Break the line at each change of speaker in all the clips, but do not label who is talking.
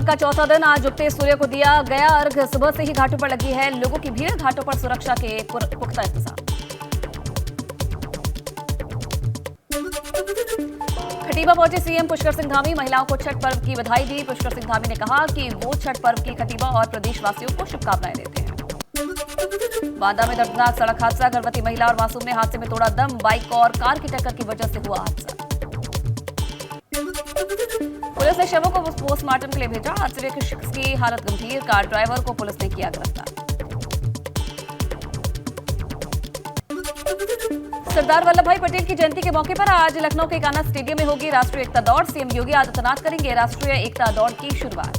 पर्व का चौथा दिन आज उगते सूर्य को दिया गया अर्घ। सुबह से ही घाटों पर लगी है लोगों की भीड़। घाटों पर सुरक्षा के पुख्ता इंतजाम। खटीमा पहुंचे सीएम पुष्कर सिंह धामी। महिलाओं को छठ पर्व की बधाई दी। पुष्कर सिंह धामी ने कहा कि वो छठ पर्व की खटीमा और प्रदेशवासियों को शुभकामनाएं देते हैं। बांदा में दर्दनाक सड़क हादसा। गर्भवती महिला और मासूम ने हादसे में तोड़ा दम। बाइक और कार की टक्कर की वजह से हुआ हादसा। पुलिस ने शवों को पोस्टमार्टम के लिए भेजा। हादसे में एक शख्स की हालत गंभीर। कार ड्राइवर को पुलिस ने किया गिरफ्तार। सरदार वल्लभ भाई पटेल की जयंती के मौके पर आज लखनऊ के कान्हा स्टेडियम में होगी राष्ट्रीय एकता दौड़। सीएम योगी आदित्यनाथ करेंगे राष्ट्रीय एकता दौड़ की शुरुआत।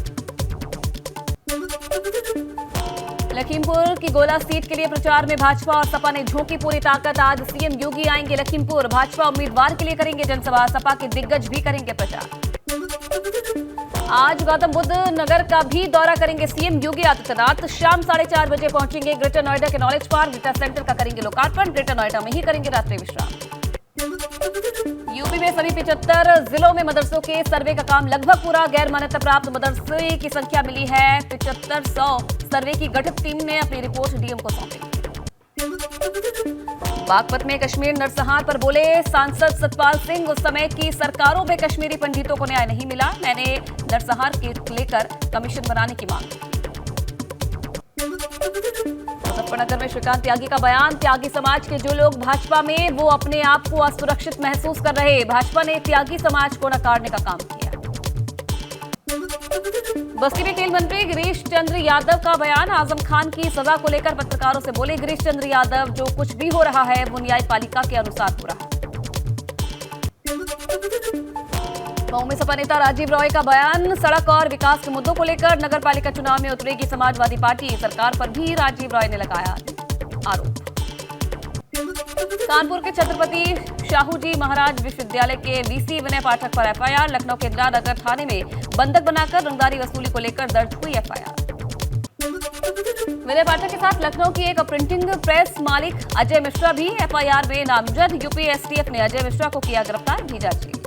लखीमपुर की गोला सीट के लिए प्रचार में भाजपा और सपा ने झोंकी पूरी ताकत। आज सीएम योगी आएंगे लखीमपुर। भाजपा उम्मीदवार के लिए करेंगे जनसभा। सपा के दिग्गज भी करेंगे प्रचार। आज गौतम बुद्ध नगर का भी दौरा करेंगे सीएम योगी आदित्यनाथ। शाम 4:30 बजे पहुंचेंगे ग्रेटर नोएडा के नॉलेज पार्क। डेटा सेंटर का करेंगे लोकार्पण। ग्रेटर नोएडा में ही करेंगे रात्रि विश्राम। यूपी में सभी 75 जिलों में मदरसों के सर्वे का काम लगभग पूरा। गैर मान्यता प्राप्त मदरसे की संख्या मिली है 7500। सर्वे की गठित टीम ने अपनी रिपोर्ट डीएम को सौंपी। बागपत में कश्मीर नरसंहार पर बोले सांसद सतपाल सिंह। उस समय की सरकारों में कश्मीरी पंडितों को न्याय नहीं मिला। मैंने नरसंहार के लेकर कमीशन बनाने की मांग की। मुजफ्फरनगर में श्रीकांत त्यागी का बयान। त्यागी समाज के जो लोग भाजपा में वो अपने आप को असुरक्षित महसूस कर रहे। भाजपा ने त्यागी समाज को नकारने का काम किया। बस्ती में खेल मंत्री गिरीश चंद्र यादव का बयान। आजम खान की सजा को लेकर पत्रकारों से बोले गिरीश चंद्र यादव, जो कुछ भी हो रहा है वो न्यायपालिका के अनुसार हो रहा है। मऊ में सपा नेता राजीव रॉय का बयान। सड़क और विकास के मुद्दों को लेकर नगर पालिका चुनाव में उतरेगी समाजवादी पार्टी। सरकार पर भी राजीव रॉय ने लगाया आरोप। कानपुर के छत्रपति शाहूजी महाराज विश्वविद्यालय के वीसी विनय पाठक पर एफआईआर। लखनऊ के इंदिरा नगर थाने में बंधक बनाकर रंगदारी वसूली को लेकर दर्ज हुई एफआईआर। विनय पाठक के साथ लखनऊ की एक प्रिंटिंग प्रेस मालिक अजय मिश्रा भी एफआईआर में नामजद। यूपी एसटीएफ ने अजय मिश्रा को किया गिरफ्तार। भेजा जेल।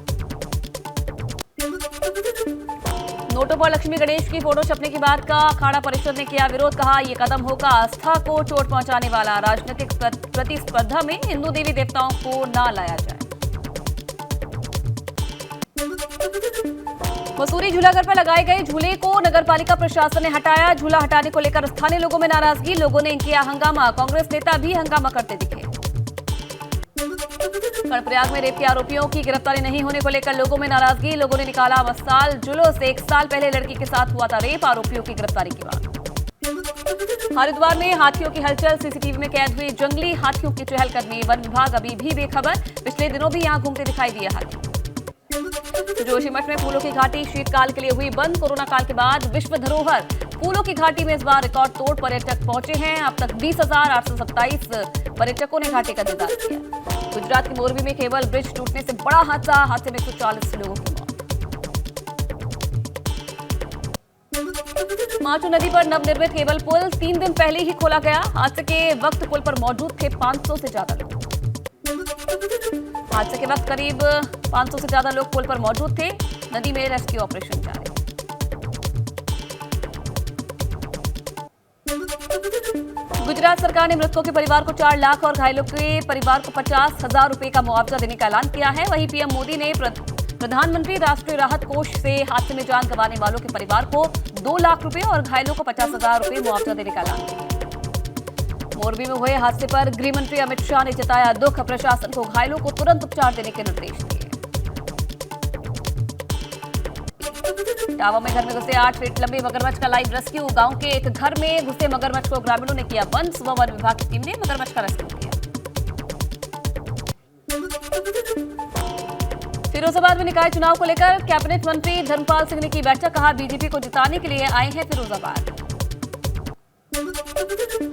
नोटों पर लक्ष्मी गणेश की फोटो छपने की बात का अखाड़ा परिषद ने किया विरोध। कहा यह कदम होगा आस्था को चोट पहुंचाने वाला। राजनीतिक प्रतिस्पर्धा में हिंदू देवी देवताओं को न लाया जाए। मसूरी झूलाघर पर लगाए गए झूले को नगरपालिका प्रशासन ने हटाया। झूला हटाने को लेकर स्थानीय लोगों में नाराजगी। लोगों ने किया हंगामा। कांग्रेस नेता भी हंगामा करते दिखे। कर्णप्रयाग में रेप के आरोपियों की गिरफ्तारी नहीं होने को लेकर लोगों में नाराजगी। लोगों ने निकाला मसाल जुलूस। 1 साल पहले लड़की के साथ हुआ था रेप। आरोपियों की गिरफ्तारी की मांग। हरिद्वार में हाथियों की हलचल। सीसीटीवी में कैद हुई जंगली हाथियों की चहलकदमी। वन विभाग अभी भी बेखबर। पिछले दिनों भी यहां घूमते दिखाई दिए हाथी। जोशीमठ में फूलों की घाटी शीतकाल के लिए हुई बंद। कोरोना काल के बाद विश्व धरोहर फूलों की घाटी में इस बार रिकॉर्ड तोड़ पर्यटक पहुंचे हैं। अब तक 20,827 पर्यटकों ने घाटी का दीदार किया। गुजरात के मोरबी में केबल ब्रिज टूटने से बड़ा हादसा। हादसे में 140 लोगों की मौत। माचू नदी पर नवनिर्मित केबल पुल 3 दिन पहले ही खोला गया। हादसे के वक्त पुल पर मौजूद थे 500 से ज्यादा लोग। हादसे के वक्त करीब 500 से ज्यादा लोग पुल पर मौजूद थे। नदी में रेस्क्यू ऑपरेशन जारी। गुजरात सरकार ने मृतकों के परिवार को 4 लाख और घायलों के परिवार को 50,000 रुपए का मुआवजा देने का ऐलान किया है। वहीं पीएम मोदी ने प्रधानमंत्री राष्ट्रीय राहत कोष से हादसे में जान गंवाने वालों के परिवार को 2 लाख रुपए और घायलों को 50,000 रुपए मुआवजा देने का ऐलान किया। मोरबी में हुए हादसे पर गृह मंत्री अमित शाह ने जताया दुख। प्रशासन को घायलों को तुरंत उपचार देने के निर्देश दिए। टावा में घर में घुसे 8 फीट लंबे मगरमच्छ का लाइव रेस्क्यू। गांव के एक घर में घुसे मगरमच्छ को ग्रामीणों ने किया बंद। सुबह वन विभाग की टीम ने मगरमच्छ का रेस्क्यू किया। फिरोजाबाद में निकाय चुनाव को लेकर कैबिनेट मंत्री धर्मपाल सिंह ने की बैठक। कहा बीजेपी को जिताने के लिए आए हैं फिरोजाबाद।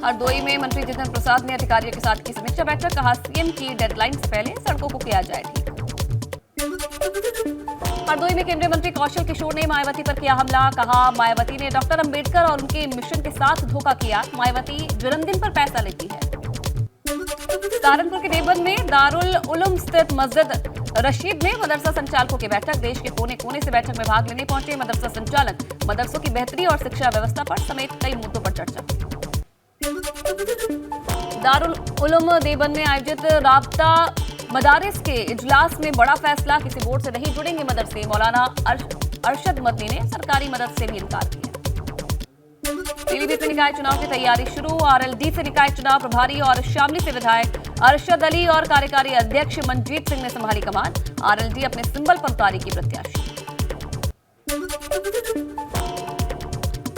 हरदोई में मंत्री जितेंद्र प्रसाद ने अधिकारियों के साथ की समीक्षा बैठक। कहा सीएम की डेडलाइन से पहले सड़कों को किया जाए ठीक। हरदोई में केंद्रीय मंत्री कौशल किशोर ने मायावती पर किया हमला। कहा मायावती ने डॉक्टर अंबेडकर और उनके मिशन के साथ धोखा किया। मायावती जन्मदिन पर पैसा लेती है। सहारनपुर के देवबंद में दारुल उलूम स्थित मस्जिद रशीद में मदरसा संचालकों की बैठक। देश के कोने कोने से बैठक में भाग लेने पहुंचे मदरसा संचालक। मदरसों की बेहतरी और शिक्षा व्यवस्था पर समेत कई मुद्दों पर चर्चा। दारुल उलूम देवबंद में आयोजित राब्ता मदारिस के इजलास में बड़ा फैसला। किसी बोर्ड से नहीं जुड़ेंगे मदरसे। मौलाना अरशद मदनी ने सरकारी मदद से भी इनकार किया। पीलीभीत में निकाय चुनाव की तैयारी शुरू। आरएलडी से निकाय चुनाव प्रभारी और शामली से विधायक अरशद अली और कार्यकारी अध्यक्ष मनजीत सिंह ने संभाली कमान। आरएलडी अपने सिंबल पर उतारी की प्रत्याशी।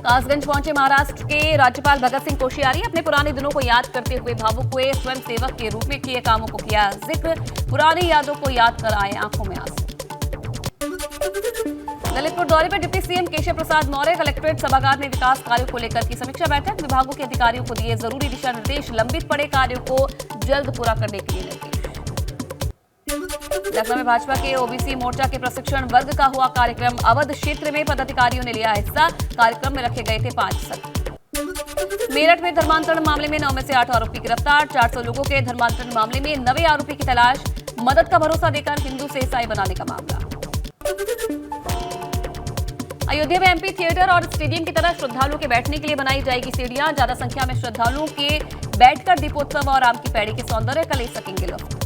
कासगंज पहुंचे महाराष्ट्र के राज्यपाल भगत सिंह कोश्यारी। अपने पुराने दिनों को याद करते हुए भावुक हुए। स्वयं सेवक के रूप में किए कामों को किया जिक्र। पुरानी यादों को याद कर आए आंखों में आंसू। ललितपुर दौरे पर deputy CM Keshav Prasad Maurya. Collectorate सभागार में विकास कार्यों को लेकर की समीक्षा बैठक। विभागों के अधिकारियों को दिए जरूरी दिशा निर्देश। लंबित पड़े कार्यों को जल्द पूरा करने के लिए निर्देश। लखनऊ में भाजपा के ओबीसी मोर्चा के प्रशिक्षण वर्ग का हुआ कार्यक्रम। अवध क्षेत्र में पदाधिकारियों ने लिया हिस्सा। कार्यक्रम में रखे गए थे 5 सत्र। मेरठ में धर्मांतरण मामले में 9 में से 8 आरोपी गिरफ्तार। 400 लोगों के धर्मांतरण मामले में 9वें आरोपी की तलाश। मदद का भरोसा देकर हिंदू से ईसाई बनाने का मामला। अयोध्या में एमपी थिएटर और स्टेडियम की तरह श्रद्धालुओं के बैठने के लिए बनाई जाएगी सीढ़ियां। ज्यादा संख्या में श्रद्धालुओं के बैठकर दीपोत्सव और आम की पैड़ी के सौंदर्य का ले सकेंगे लुत्फ।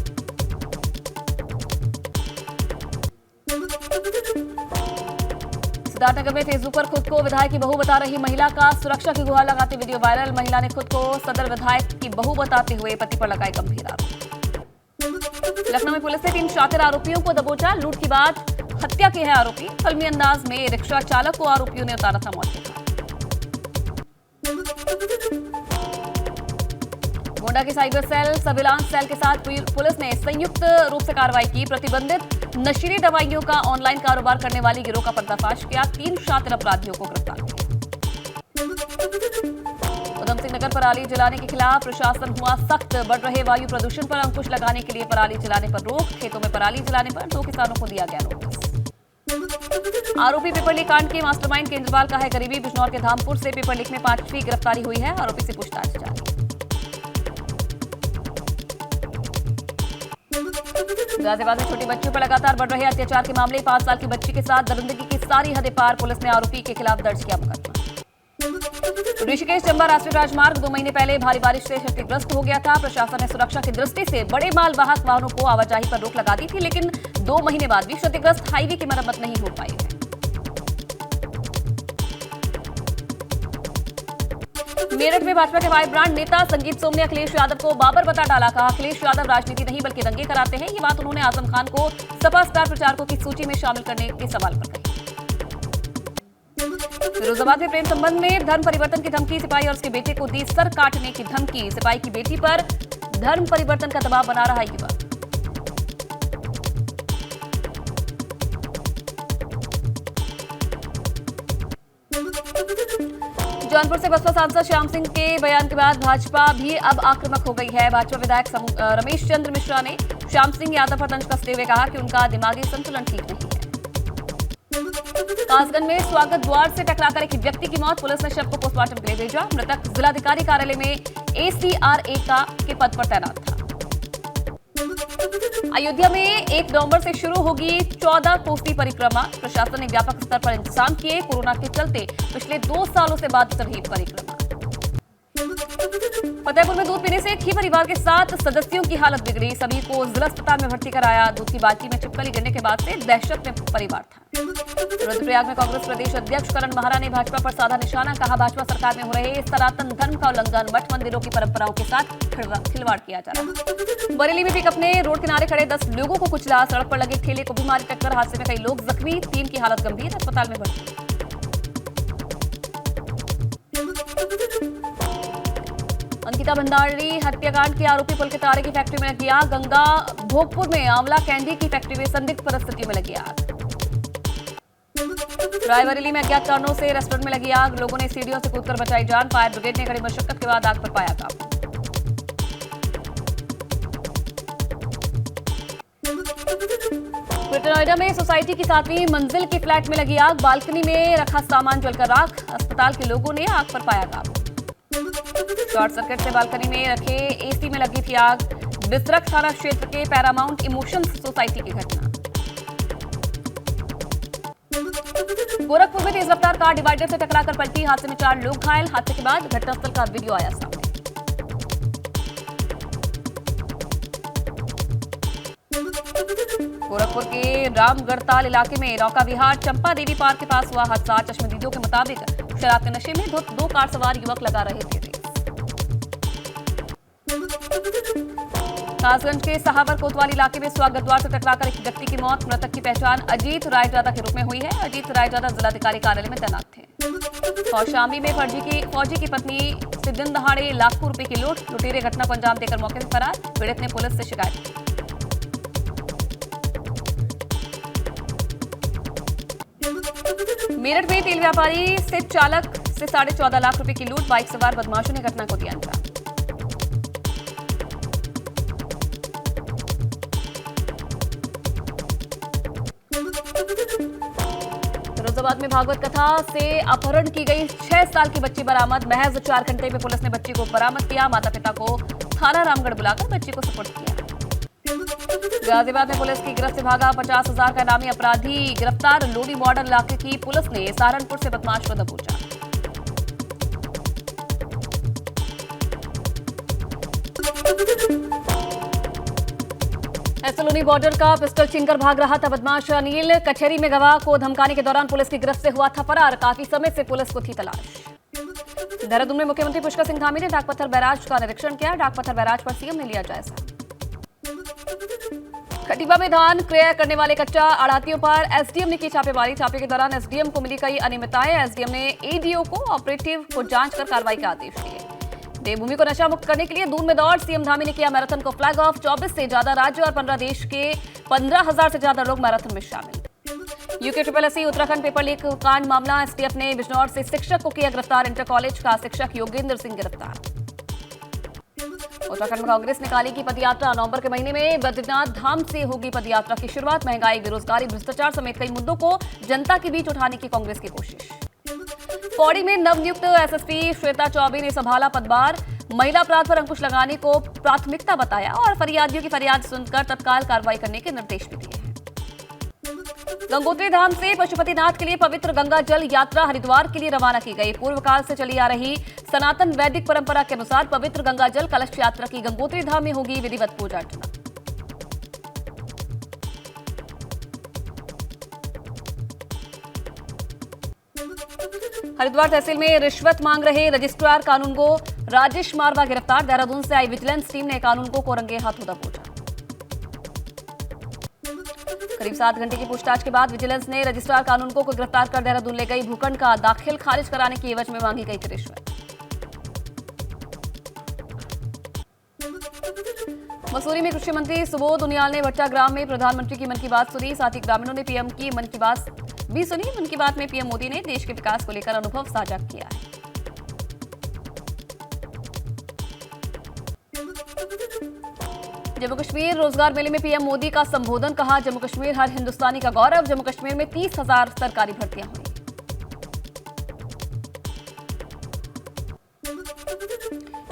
सिद्धार्थनगर में फेसबुक पर खुद को विधायक की बहू बता रही महिला का सुरक्षा की गुहार लगाते वीडियो वायरल। महिला ने खुद को सदर विधायक की बहू बताते हुए पति पर लगाए गंभीर आरोप। लखनऊ में पुलिस ने 3 शातिर आरोपियों को दबोचा। लूट की बाद हत्या के हैं आरोपी। फिल्मी अंदाज में रिक्शा चालक को आरोपियों ने उतारा था मौत के घाट। गोंडा की साइबर सेल सर्विलांस सेल के साथ पुलिस ने संयुक्त रूप से कार्रवाई की। प्रतिबंधित नशीली दवाइयों का ऑनलाइन कारोबार करने वाली गिरोह का पर्दाफाश किया। 3 शातिर अपराधियों को गिरफ्तार किया। उधम सिंह नगर पराली जलाने के खिलाफ प्रशासन हुआ सख्त। बढ़ रहे वायु प्रदूषण पर अंकुश लगाने के लिए पराली जलाने पर रोक। खेतों में पराली जलाने पर 2 किसानों को दिया गया नोटिस। आरोपी पेपर लीक कांड के मास्टरमाइंड केजरीवाल का है करीबी। बिजनौर के धामपुर से पेपर लीक में 5वीं गिरफ्तारी हुई है। आरोपी से पूछताछ जारी। गाजियाबाद में छोटी बच्चियों पर लगातार बढ़ रहे अत्याचार के मामले। 5 साल की बच्ची के साथ दरिंदगी की सारी हदें पार। पुलिस ने आरोपी के खिलाफ दर्ज किया मुकदमा। ऋषिकेश चंबा राष्ट्रीय राजमार्ग 2 महीने पहले भारी बारिश से क्षतिग्रस्त हो गया था। प्रशासन ने सुरक्षा की दृष्टि से बड़े मालवाहक वाहनों को आवाजाही पर रोक लगा दी थी, लेकिन 2 महीने बाद भी क्षतिग्रस्त हाईवे की मरम्मत नहीं हो पाई है। मेरठ में भाजपा के वाइब्रांट नेता संजीत सोम ने अखिलेश यादव को बाबर बता डाला। कहा अखिलेश यादव राजनीति नहीं बल्कि दंगे कराते हैं। ये बात उन्होंने आजम खान को सपा स्टार प्रचारकों की सूची में शामिल करने के सवाल पर कही। फिरोजाबाद में प्रेम संबंध में धर्म परिवर्तन की धमकी। सिपाही और उसके बेटे को दी सर काटने की धमकी। सिपाही की बेटी पर धर्म परिवर्तन का दबाव बना रहा युवा। जौनपुर से बसपा सांसद श्याम सिंह के बयान के बाद भाजपा भी अब आक्रामक हो गई है। भाजपा विधायक रमेश चंद्र मिश्रा ने श्याम सिंह यादव पर तंज कसते हुए कहा कि उनका दिमागी संतुलन ठीक नहीं है। कासगंज में स्वागत द्वार से टकराकर एक व्यक्ति की मौत। पुलिस ने शव को पोस्टमार्टम के लिए भेजा। मृतक जिलाधिकारी कार्यालय में ACRA के पद पर तैनात था। अयोध्या में 1 नवंबर से शुरू होगी 14 कोसी परिक्रमा। प्रशासन ने व्यापक स्तर पर इंतजाम किए। कोरोना के चलते पिछले 2 सालों से बाधित रही परिक्रमा। फतेहपुर में दूध पीने से एक ही परिवार के 7 सदस्यों की हालत बिगड़ी। सभी को जिला अस्पताल में भर्ती कराया। दूध की बाल्टी में छिपकली गिरने के बाद से दहशत में परिवार था। रुद्रप्रयाग में कांग्रेस प्रदेश अध्यक्ष करण महारा ने भाजपा पर साधा निशाना। कहा भाजपा सरकार में हो रहे सनातन धर्म का उल्लंघन। मठ मंदिरों की परंपराओं के साथ खिलवाड़ किया जा रहा। बरेली में पिकअप ने रोड किनारे खड़े 10 लोगों को कुचला। सड़क पर लगे ठेले को भी मारी टक्कर। हादसे में कई लोग जख्मी। 3 की हालत गंभीर, अस्पताल में भर्ती। अंकिता भंडारी हत्याकांड के आरोपी पुलकितारे की फैक्ट्री में लगी आग। गंगा भोगपुर में आंवला कैंडी की फैक्ट्री में संदिग्ध परिस्थितियों में लगी आग। रायबरेली में अज्ञात कारणों से रेस्टोरेंट में लगी आग। लोगों ने सीढ़ियों से कूदकर बचाई जान। फायर ब्रिगेड ने कड़ी मशक्कत के बाद आग पर पाया काबू। ग्रेटर नोएडा में सोसाइटी की 7वीं मंजिल के फ्लैट में लगी आग। बालकनी में रखा सामान जलकर राख। अस्पताल के लोगों ने आग पर पाया काबू। शॉर्ट सर्किट से बालकनी में रखे AC में लगी थी आग। बिसरख थाना क्षेत्र के पैरामाउंट इमोशंस सोसाइटी की घटना। गोरखपुर में तेज रफ्तार कार डिवाइडर से टकराकर पलटी, हादसे में 4 लोग घायल। हादसे के बाद घटनास्थल का वीडियो आया सामने। गोरखपुर के रामगढ़ताल इलाके में रौका विहार चंपा देवी पार्क के पास हुआ हादसा। चश्मदीदों के मुताबिक शराब के नशे में 2 कार सवार युवक लगा रहे थे रेस। कासगंज के सहावर कोतवाल इलाके में स्वागत द्वार से टकराकर एक व्यक्ति की मौत। मृतक की पहचान अजीत रायजादा के रूप में हुई है। अजीत रायजादा जिलाधिकारी कार्यालय में तैनात थे। कौशाम्बी में फौजी की पत्नी से दिन दहाड़े लाखों रुपए की लूट। लुटेरे घटना को अंजाम देकर मौके से फरार। पीड़ित ने पुलिस से शिकायत की। मेरठ में तेल व्यापारी से चालक से 14.5 लाख रुपए की लूट। बाइक सवार बदमाशों ने घटना को दिया अंजाम। फिरोजाबाद में भागवत कथा से अपहरण की गई 6 साल की बच्ची बरामद। महज 4 घंटे में पुलिस ने बच्ची को बरामद किया। माता पिता को थाना रामगढ़ बुलाकर बच्ची को सुपुर्द किया। गाजियाबाद में पुलिस की गिरफ्त से भागा 50,000 का नामी अपराधी गिरफ्तार। लोनी मॉडल इलाके की पुलिस ने सहारनपुर से बदमाश को दबोचा। एसलोनी बॉर्डर का पिस्टल छीनकर भाग रहा था बदमाश अनिल। कचहरी में गवाह को धमकाने के दौरान पुलिस की गिरफ्त से हुआ था फरार। काफी समय से पुलिस को थी तलाश। देहरादून में मुख्यमंत्री पुष्कर सिंह धामी ने डाकपत्थर बैराज का निरीक्षण किया। डाकपत्थर बैराज पर सीएम ने लिया जायजा। खटीमा में धान क्रय करने वाले कच्चा आढ़तियों पर एसडीएम ने की छापेमारी। छापे के दौरान एसडीएम को मिली कई अनियमितताएं। एसडीएम ने एडीओ को ऑपरेटिव को जांच कर कार्रवाई के आदेश दिए। देवभूमि को नशा मुक्त करने के लिए दून में दौड़। सीएम धामी ने किया मैराथन को फ्लैग ऑफ। 24 से ज्यादा राज्य और 15 देश के 15,000 से ज्यादा लोग मैराथन में शामिल। यूके उत्तराखंड पेपर लीक कांड मामला। एसटीएफ ने बिजनौर से शिक्षक को किया गिरफ्तार। इंटर कॉलेज का शिक्षक योगेंद्र सिंह गिरफ्तार। उत्तराखंड में कांग्रेस निकाली की पदयात्रा। नवंबर के महीने में बद्रीनाथ धाम से होगी पदयात्रा की शुरुआत। महंगाई, बेरोजगारी, भ्रष्टाचार समेत कई मुद्दों को जनता के बीच उठाने की कांग्रेस की कोशिश। पौड़ी में नवनियुक्त एसएसपी श्वेता चौबे ने संभाला पदभार। महिला अपराध पर अंकुश लगाने को प्राथमिकता बताया और फरियादियों की फरियाद सुनकर तत्काल कार्रवाई करने के निर्देश भी दिए हैं। गंगोत्री धाम से पशुपतिनाथ के लिए पवित्र गंगा जल यात्रा हरिद्वार के लिए रवाना की गई। पूर्व काल से चली आ रही सनातन वैदिक परंपरा के अनुसार पवित्र गंगा जल कलश यात्रा की गंगोत्री धाम में होगी विधिवत पूजा अर्चना। हरिद्वार तहसील में रिश्वत मांग रहे रजिस्ट्रार कानूनगो राजेश मारवा गिरफ्तार। देहरादून से आई विजिलेंस टीम ने कानूनगो को रंगे हाथों दबोचा। करीब 7 घंटे की पूछताछ के बाद विजिलेंस ने रजिस्ट्रार कानूनगो को गिरफ्तार कर देहरादून ले गई। भूखंड का दाखिल खारिज कराने की एवज में मांगी गई थी रिश्वत। मसूरी में कृषि मंत्री सुबोध उनियाल ने भट्टा ग्राम में प्रधानमंत्री की मन की बात सुनी। साथ ही ग्रामीणों ने पीएम की मन की बात भी सुनी। मन की बात में पीएम मोदी ने देश के विकास को लेकर अनुभव साझा किया है। जम्मू कश्मीर रोजगार मेले में पीएम मोदी का संबोधन। कहा, जम्मू कश्मीर हर हिंदुस्तानी का गौरव। जम्मू कश्मीर में 30,000 सरकारी भर्तियां हुई।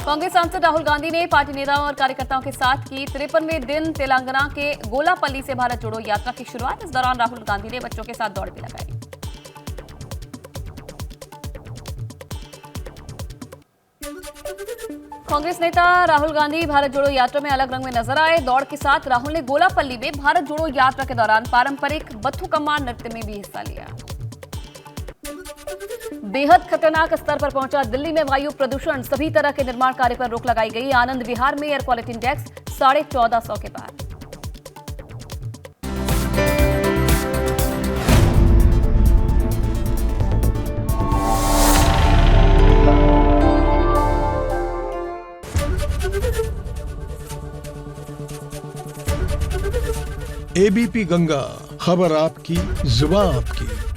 कांग्रेस सांसद राहुल गांधी ने पार्टी नेताओं और कार्यकर्ताओं के साथ की 53वें दिन तेलंगाना के गोलापल्ली से भारत जोड़ो यात्रा की शुरुआत। इस दौरान राहुल गांधी ने बच्चों के साथ दौड़ भी लगाई। कांग्रेस नेता राहुल गांधी भारत जोड़ो यात्रा में अलग रंग में नजर आए। दौड़ के साथ राहुल ने गोलापल्ली में भारत जोड़ो यात्रा के दौरान पारंपरिक बथुकम्मा नृत्य में भी हिस्सा लिया। बेहद खतरनाक स्तर पर पहुंचा दिल्ली में वायु प्रदूषण। सभी तरह के निर्माण कार्य पर रोक लगाई गई। आनंद विहार में एयर क्वालिटी इंडेक्स 1450 के पार।
एबीपी गंगा, खबर आपकी, जुबान आपकी।